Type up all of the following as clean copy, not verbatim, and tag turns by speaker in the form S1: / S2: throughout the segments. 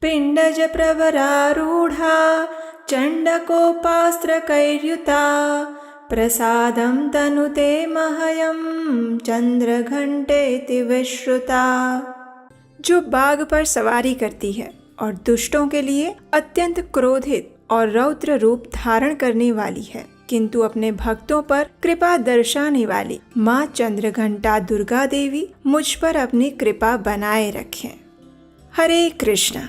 S1: पिण्डज प्रवरारूढा चण्डकोपास्त्रकैर्युता प्रसादं तनुते मह्यं चंद्रघंटेति विश्रुता। जो बाघ पर सवारी करती है और दुष्टों के लिए अत्यंत क्रोधित और रौद्र रूप धारण करने वाली है, किंतु अपने भक्तों पर कृपा दर्शाने वाली माँ चंद्रघंटा दुर्गा देवी मुझ पर अपनी कृपा बनाए रखें। हरे कृष्ण।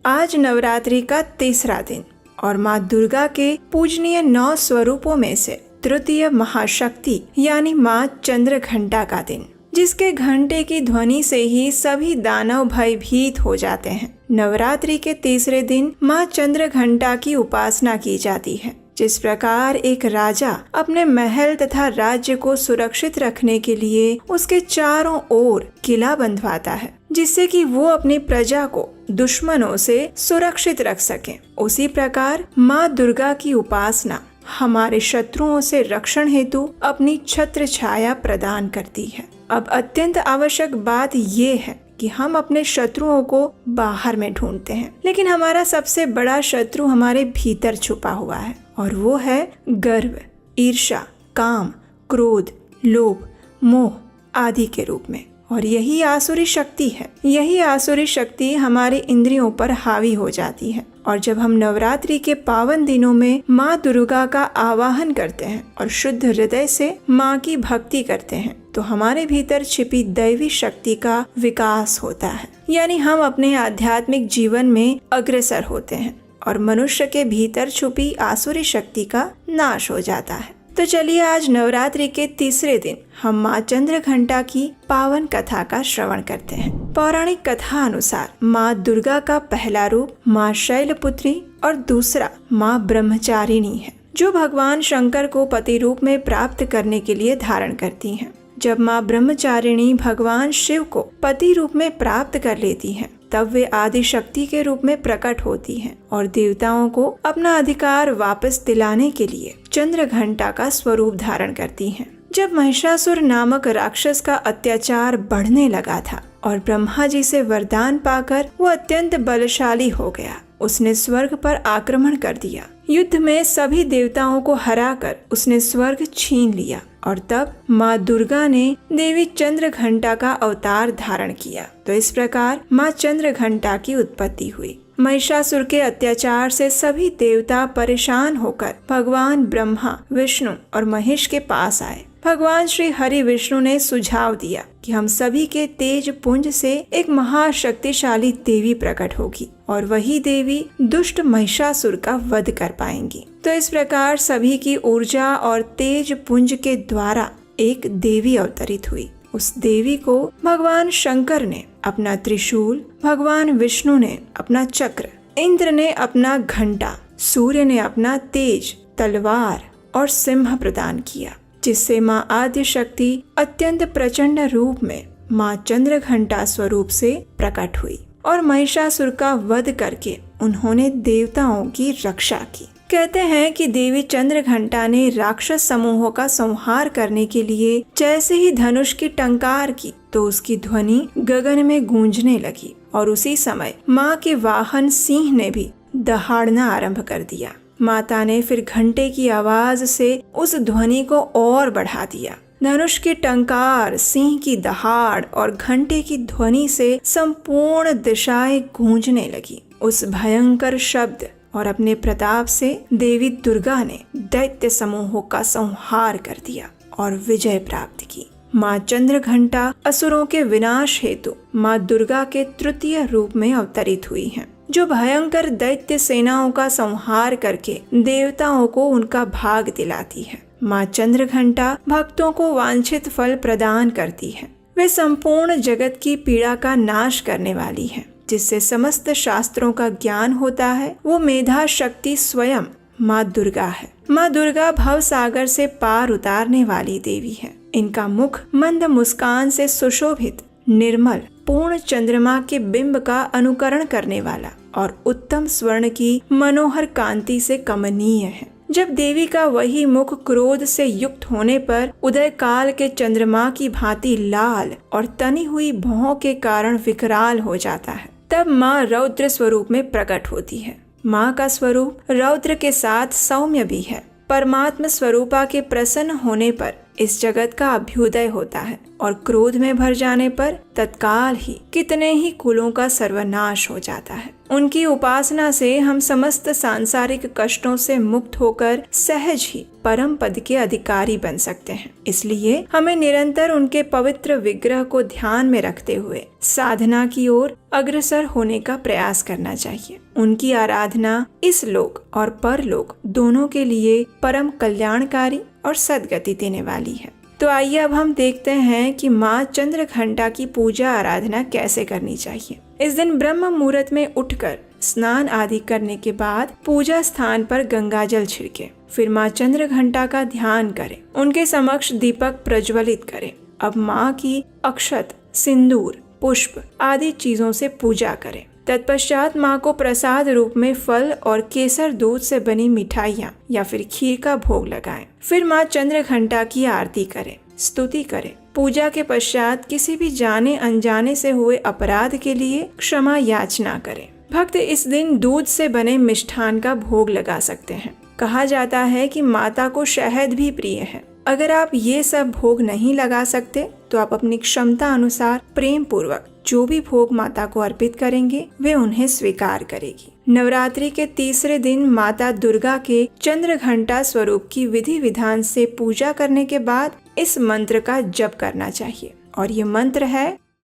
S1: आज नवरात्रि का तीसरा दिन और माँ दुर्गा के पूजनीय 9 स्वरूपों में से तृतीय महाशक्ति यानी माँ चंद्रघंटा का दिन, जिसके घंटे की ध्वनि से ही सभी दानव भयभीत हो जाते हैं। नवरात्रि के तीसरे दिन माँ चंद्रघंटा की उपासना की जाती है। जिस प्रकार एक राजा अपने महल तथा राज्य को सुरक्षित रखने के लिए उसके चारों ओर किला बंधवाता है, जिससे कि वो अपनी प्रजा को दुश्मनों से सुरक्षित रख सके, उसी प्रकार माँ दुर्गा की उपासना हमारे शत्रुओं से रक्षण हेतु अपनी छत्र छाया प्रदान करती है। अब अत्यंत आवश्यक बात ये है कि हम अपने शत्रुओं को बाहर में ढूंढते हैं, लेकिन हमारा सबसे बड़ा शत्रु हमारे भीतर छुपा हुआ है और वो है गर्व, ईर्ष्या, काम, क्रोध, लोभ, मोह आदि के रूप में। और यही आसुरी शक्ति है। यही आसुरी शक्ति हमारे इंद्रियों पर हावी हो जाती है। और जब हम नवरात्रि के पावन दिनों में माँ दुर्गा का आवाहन करते हैं और शुद्ध हृदय से माँ की भक्ति करते हैं, तो हमारे भीतर छिपी दैवी शक्ति का विकास होता है, यानी हम अपने आध्यात्मिक जीवन में अग्रसर होते हैं और मनुष्य के भीतर छुपी आसुरी शक्ति का नाश हो जाता है। तो चलिए आज नवरात्रि के तीसरे दिन हम माँ चंद्रघंटा की पावन कथा का श्रवण करते हैं। पौराणिक कथा अनुसार माँ दुर्गा का पहला रूप माँ शैलपुत्री और दूसरा माँ ब्रह्मचारिणी है, जो भगवान शंकर को पति रूप में प्राप्त करने के लिए धारण करती हैं। जब माँ ब्रह्मचारिणी भगवान शिव को पति रूप में प्राप्त कर लेती हैं, तब वे आदि शक्ति के रूप में प्रकट होती हैं और देवताओं को अपना अधिकार वापस दिलाने के लिए चंद्रघंटा का स्वरूप धारण करती हैं। जब महिषासुर नामक राक्षस का अत्याचार बढ़ने लगा था और ब्रह्मा जी से वरदान पाकर वो अत्यंत बलशाली हो गया, उसने स्वर्ग पर आक्रमण कर दिया। युद्ध में सभी देवताओं को हराकर उसने स्वर्ग छीन लिया और तब माँ दुर्गा ने देवी चंद्रघंटा का अवतार धारण किया। तो इस प्रकार माँ चंद्रघंटा की उत्पत्ति हुई। महिषासुर के अत्याचार से सभी देवता परेशान होकर भगवान ब्रह्मा, विष्णु और महेश के पास आए। भगवान श्री हरि विष्णु ने सुझाव दिया कि हम सभी के तेज पुंज से एक महाशक्तिशाली देवी प्रकट होगी और वही देवी दुष्ट महिषासुर का वध कर पाएंगी। तो इस प्रकार सभी की ऊर्जा और तेज पुंज के द्वारा एक देवी अवतरित हुई। उस देवी को भगवान शंकर ने अपना त्रिशूल, भगवान विष्णु ने अपना चक्र, इंद्र ने अपना घंटा, सूर्य ने अपना तेज, तलवार और सिंह प्रदान किया, जिससे माँ आद्य शक्ति अत्यंत प्रचंड रूप में माँ चंद्रघंटा स्वरूप से प्रकट हुई और महिषासुर का वध करके उन्होंने देवताओं की रक्षा की। कहते हैं कि देवी चंद्रघंटा ने राक्षस समूहों का संहार करने के लिए जैसे ही धनुष की टंकार की, तो उसकी ध्वनि गगन में गूंजने लगी और उसी समय माँ के वाहन सिंह ने भी दहाड़ना आरंभ कर दिया। माता ने फिर घंटे की आवाज से उस ध्वनि को और बढ़ा दिया। धनुष की टंकार, सिंह की दहाड़ और घंटे की ध्वनि से संपूर्ण दिशाएं गूंजने लगी। उस भयंकर शब्द और अपने प्रताप से देवी दुर्गा ने दैत्य समूहों का संहार कर दिया और विजय प्राप्त की। माँ चंद्रघंटा असुरों के विनाश हेतु माँ दुर्गा के तृतीय रूप में अवतरित हुई हैं, जो भयंकर दैत्य सेनाओं का संहार करके देवताओं को उनका भाग दिलाती है। माँ चंद्रघंटा भक्तों को वांछित फल प्रदान करती है। वे संपूर्ण जगत की पीड़ा का नाश करने वाली है, जिससे समस्त शास्त्रों का ज्ञान होता है। वो मेधा शक्ति स्वयं माँ दुर्गा है। माँ दुर्गा भव सागर से पार उतारने वाली देवी है। इनका मुख मंद मुस्कान से सुशोभित, निर्मल, पूर्ण चंद्रमा के बिंब का अनुकरण करने वाला और उत्तम स्वर्ण की मनोहर कांति से कमनीय है। जब देवी का वही मुख क्रोध से युक्त होने पर उदय काल के चंद्रमा की भांति लाल और तनी हुई भौं के कारण विकराल हो जाता है, तब माँ रौद्र स्वरूप में प्रकट होती है। माँ का स्वरूप रौद्र के साथ सौम्य भी है। परमात्मा स्वरूपा के प्रसन्न होने पर इस जगत का अभ्युदय होता है और क्रोध में भर जाने पर तत्काल ही कितने ही कुलों का सर्वनाश हो जाता है। उनकी उपासना से हम समस्त सांसारिक कष्टों से मुक्त होकर सहज ही परम पद के अधिकारी बन सकते हैं। इसलिए हमें निरंतर उनके पवित्र विग्रह को ध्यान में रखते हुए साधना की ओर अग्रसर होने का प्रयास करना चाहिए। उनकी आराधना इस लोक और परलोक दोनों के लिए परम कल्याणकारी और सद्गति देने वाली है। तो आइए अब हम देखते हैं कि माँ चंद्रघंटा की पूजा आराधना कैसे करनी चाहिए। इस दिन ब्रह्म मुहूर्त में उठकर स्नान आदि करने के बाद पूजा स्थान पर गंगाजल छिड़के, फिर माँ चंद्रघंटा का ध्यान करें, उनके समक्ष दीपक प्रज्वलित करें। अब माँ की अक्षत, सिंदूर, पुष्प आदि चीजों से पूजा करें। तत्पश्चात माँ को प्रसाद रूप में फल और केसर दूध से बनी मिठाइयाँ या फिर खीर का भोग लगाएं। फिर माँ चंद्रघंटा की आरती करें, स्तुति करें। पूजा के पश्चात किसी भी जाने अनजाने से हुए अपराध के लिए क्षमा याचना करें। भक्त इस दिन दूध से बने मिष्ठान का भोग लगा सकते हैं। कहा जाता है कि माता को शहद भी प्रिय है। अगर आप ये सब भोग नहीं लगा सकते तो आप अपनी क्षमता अनुसार प्रेम पूर्वक जो भी भोग माता को अर्पित करेंगे वे उन्हें स्वीकार करेगी। नवरात्रि के तीसरे दिन माता दुर्गा के चंद्रघंटा स्वरूप की विधि विधान से पूजा करने के बाद इस मंत्र का जप करना चाहिए और ये मंत्र है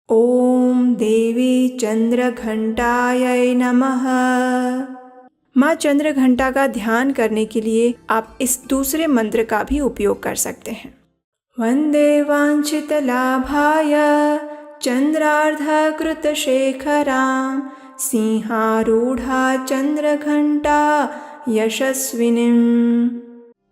S1: ओम देवी चंद्रघंटायै नमः। माँ चंद्रघंटा का ध्यान करने के लिए आप इस दूसरे मंत्र का भी उपयोग कर सकते हैं। वंदे वांछित लाभाय चंद्रार्धकृत शेखरां सिंहारूढ़ा चंद्रघंटा यशस्विनीम्।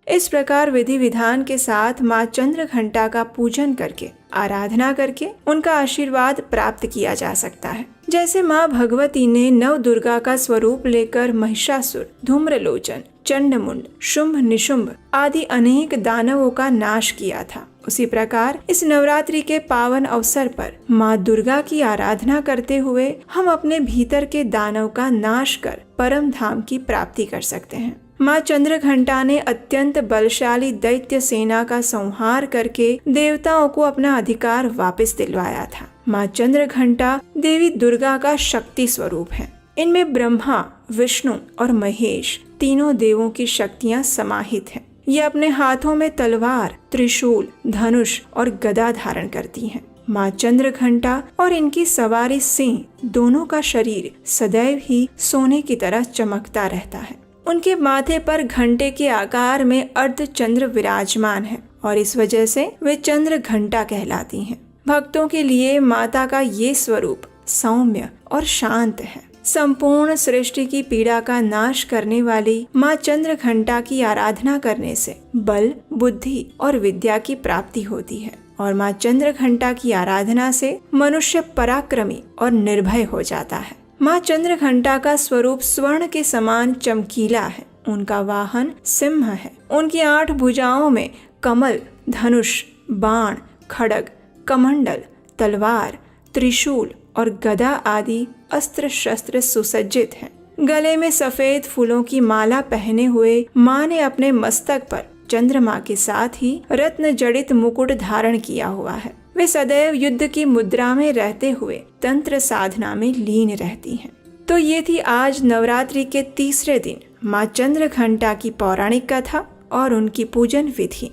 S1: इस प्रकार विधि विधान के साथ माँ चंद्रघंटा का पूजन करके आराधना करके उनका आशीर्वाद प्राप्त किया जा सकता है। जैसे माँ भगवती ने नव दुर्गा का स्वरूप लेकर महिषासुर, धूम्रलोचन, चंडमुंड, शुंभ निशुंभ आदि अनेक दानवों का नाश किया था, उसी प्रकार इस नवरात्रि के पावन अवसर पर माँ दुर्गा की आराधना करते हुए हम अपने भीतर के दानव का नाश कर परम धाम की प्राप्ति कर सकते हैं। माँ चंद्रघंटा ने अत्यंत बलशाली दैत्य सेना का संहार करके देवताओं को अपना अधिकार वापस दिलवाया था। माँ चंद्रघंटा देवी दुर्गा का शक्ति स्वरूप है। इनमें ब्रह्मा, विष्णु और महेश तीनों देवों की शक्तियाँ समाहित हैं। ये अपने हाथों में तलवार, त्रिशूल, धनुष और गदा धारण करती हैं। माँ चंद्रघंटा और इनकी सवारी सिंह दोनों का शरीर सदैव ही सोने की तरह चमकता रहता है। उनके माथे पर घंटे के आकार में अर्ध चंद्र विराजमान है और इस वजह से वे चंद्र घंटा कहलाती हैं। भक्तों के लिए माता का ये स्वरूप सौम्य और शांत है। संपूर्ण सृष्टि की पीड़ा का नाश करने वाली माँ चंद्रघंटा की आराधना करने से बल, बुद्धि और विद्या की प्राप्ति होती है और माँ चंद्रघंटा की आराधना से मनुष्य पराक्रमी और निर्भय हो जाता है। माँ चंद्रघंटा का स्वरूप स्वर्ण के समान चमकीला है। उनका वाहन सिंह है। उनकी 8 भुजाओं में कमल, धनुष, बाण, खड्ग, कमंडल, तलवार, त्रिशूल और गदा आदि अस्त्र शस्त्र सुसज्जित हैं। गले में सफेद फूलों की माला पहने हुए माँ ने अपने मस्तक पर चंद्रमा के साथ ही रत्न जड़ित मुकुट धारण किया हुआ है। वे सदैव युद्ध की मुद्रा में रहते हुए तंत्र साधना में लीन रहती हैं। तो ये थी आज नवरात्रि के तीसरे दिन माँ चंद्रघंटा की पौराणिक कथा और उनकी पूजन विधि।